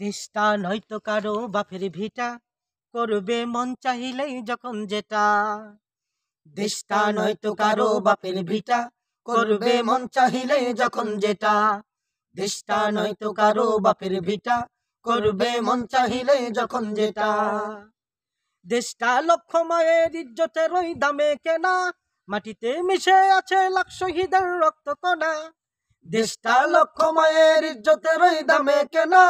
দেশটা নয়তো কারো বাপের ভিটা, করবে মন চাহিলেই যখন যেটা। দেশটা নয়তো কারো বাপের ভিটা, করবে মন চাহিলেই যখন যেটা। দেশটা নয়তো কারো বাপের ভিটা, করবে মন চাহিলেই যখন যেটা। দেশটা লক্ষ মায়ের ইজ্জতের ওই দামে কেনা, মাটিতে মিশে আছে লাখ শহীদের রক্ত কণা। দেশটা লক্ষ মায়ের ইজ্জতের ওই দামে কেনা,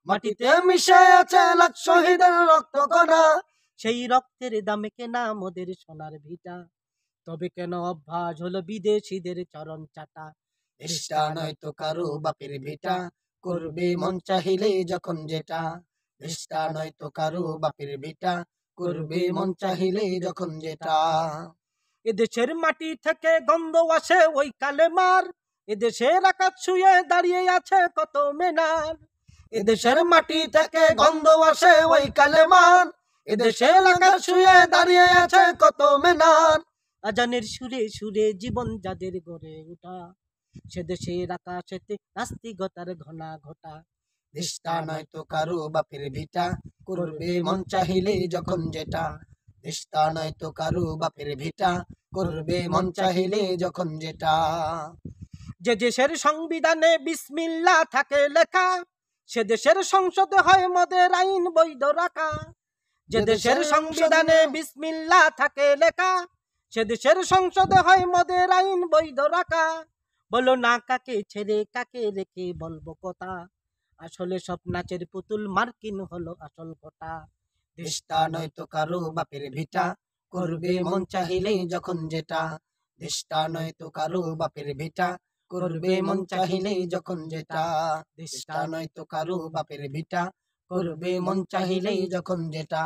মাটিতে মিশে আছে লাখ শহীদের রক্ত কণা। সেই রক্তের দামে কেনা মোদের সোনার ভিটা, তবে কেন অভ্যাস হলো বিদেশিদের চরণ চাটা। দেশটা নয়তো কারো বাপের ভিটা, করবে মন চাহিলে যখন যেটা। দেশটা নয়তো কারো বাপের ভিটা, করবে মন চাহিলে যখন যেটা। এদেশের মাটি থেকে গন্ধ আসে ওই কালেমার, এদেশের আকাশ ছুঁয়ে দাঁড়িয়ে আছে কত মিনার। এদেশের মাটি থেকে গন্ধ আসে ওই কালেমার, এদেশের আকাশ ছুঁয়ে দাঁড়িয়ে আছে কত মিনার। আজানের সুরে সুরে জীবন যাদের গড়ে ওঠা, সে দেশের আকাশেতে নাস্তিকতার ঘনা ঘটা। দেশটা নয়তো কারো বাপের ভিটা, করবে মন চাহিলে যখন যেটা। দেশটা নয়তো কারো বাপের ভিটা, করবে মন চাহিলে যখন যেটা। যে দেশের সংবিধানে বিসমিল্লাহ থাকে লেখা, সে দেশের সংসদে হয় মদের আইন বৈধ রাখা। যে দেশের সংবিধানে বিসমিল্লাহ থাকে লেখা, সে দেশের সংসদে হয় মদের আইন বৈধ রাখা। বলো না কাকে ছেড়ে কাকে রেখে বলবো কথা, আসলে সব নাচের পুতুল মার্কিন হলো আসল কথা। দেশটা নয়তো কারো বাপের ভিটা, করবে মন চাহিলে যখন যেটা। দেশটা নয়তো কারো বাপের ভিটা, করবে মন চাহিলে যখন যেটা। দেশটা নয়তো কারো বাপের ভিটা, করবে মন চাহিলে যখন যেটা।